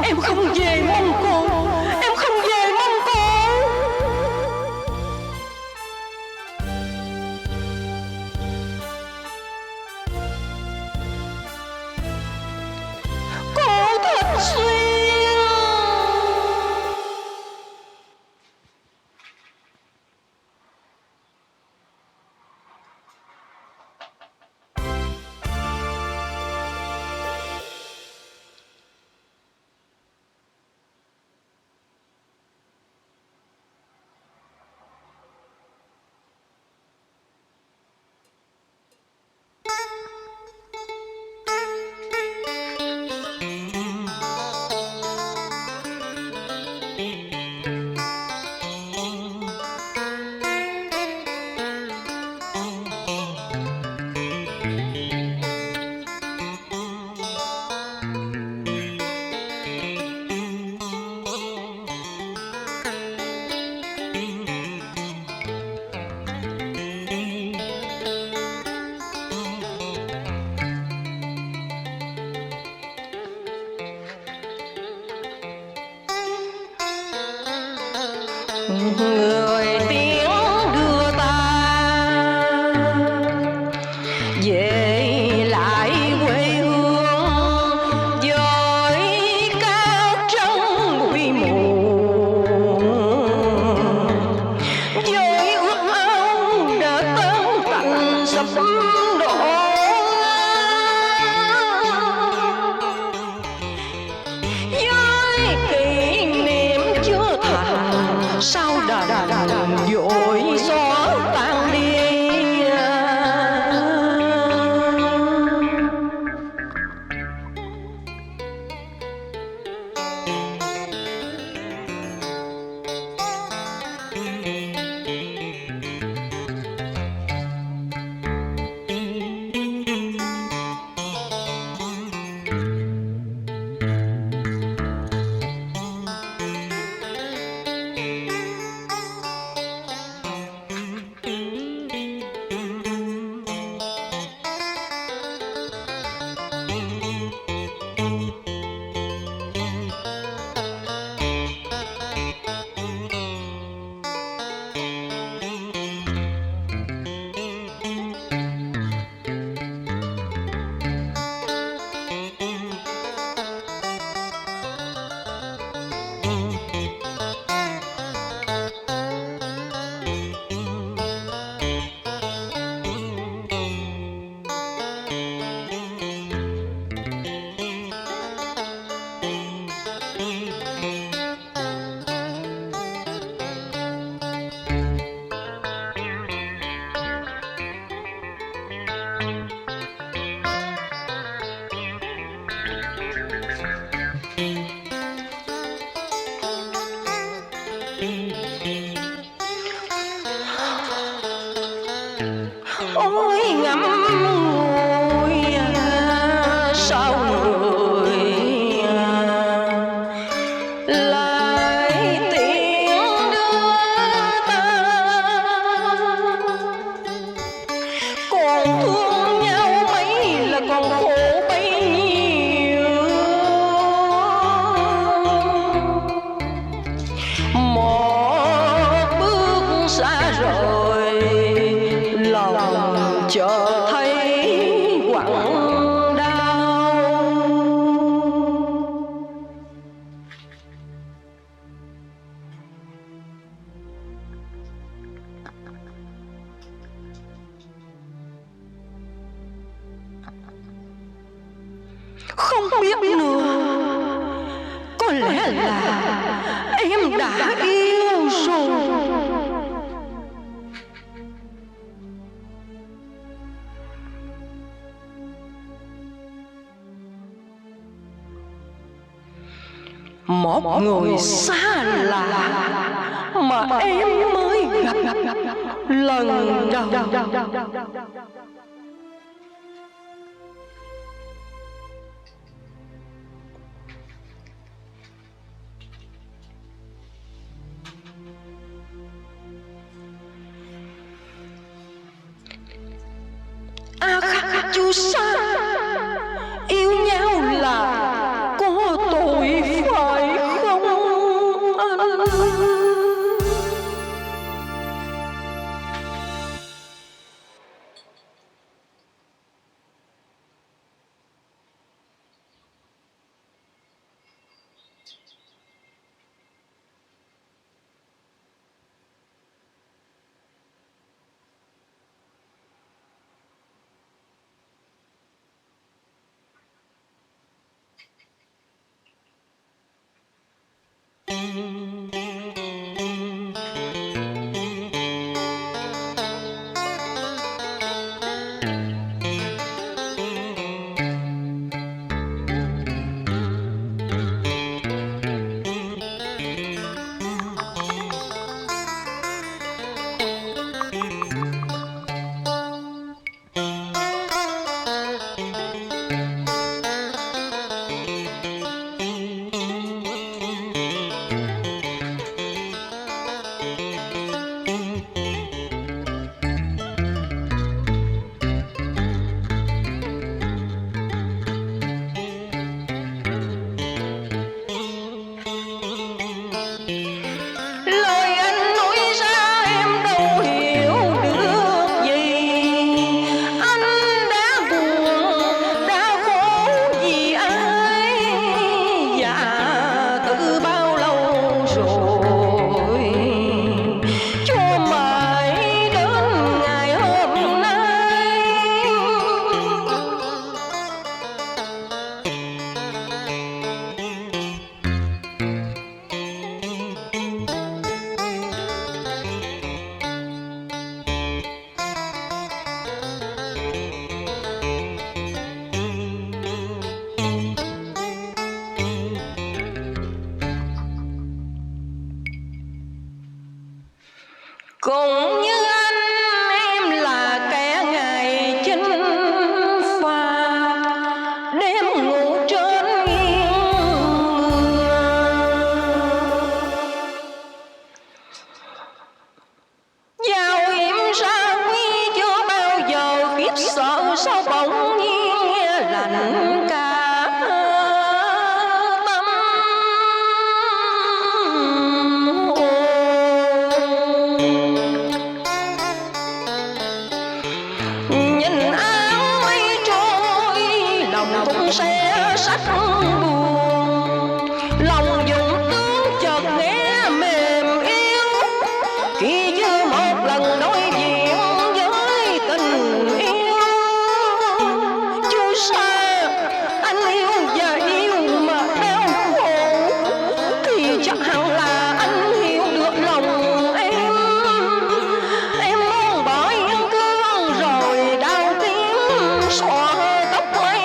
Em không về Mông Cổ. Em không về Mông Cổ. Cô thật duyên. Người tiếng đưa ta về lại quê hương với cát trắng bụi mù, với ước ao đã tan tành sập đổ, với kỷ niệm chưa thành sao đành vội gió tan đi. Ôi ngắm ngùi sao người lại tiếng đưa ta, còn thương nhau mấy là còn khổ bấy nhiêu. Một bước xa rồi lòng chợt thấy quặn đau. Không biết nữa, có lẽ là em đã yêu rồi. Một người xa lạ mà em mới gặp lần đầu. Chú xa yêu nhau là có tội. Cũng như anh em là kẻ ngày chinh pha, đêm ngủ trên yên giao yểm ra quy chưa bao giờ biết sợ, sao bỗng nhiên nghe lạnh cả sẽ sắc buồn. Lòng dùng tướng chợt nghe mềm yếu, khi như một lần đối diện với tình yêu. Chú xa anh yêu và yêu mà đau khổ, thì chắc hẳn là anh hiểu được lòng em. Em muốn bỏ yên cương rồi đau tiếng xóa tóc mây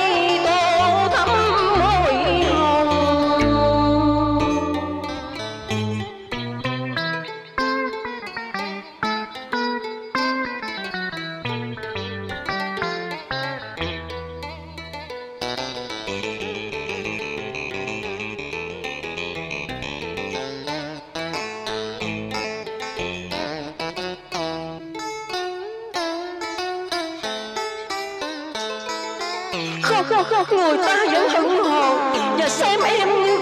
Không, người ta vẫn hận hồn và xem em như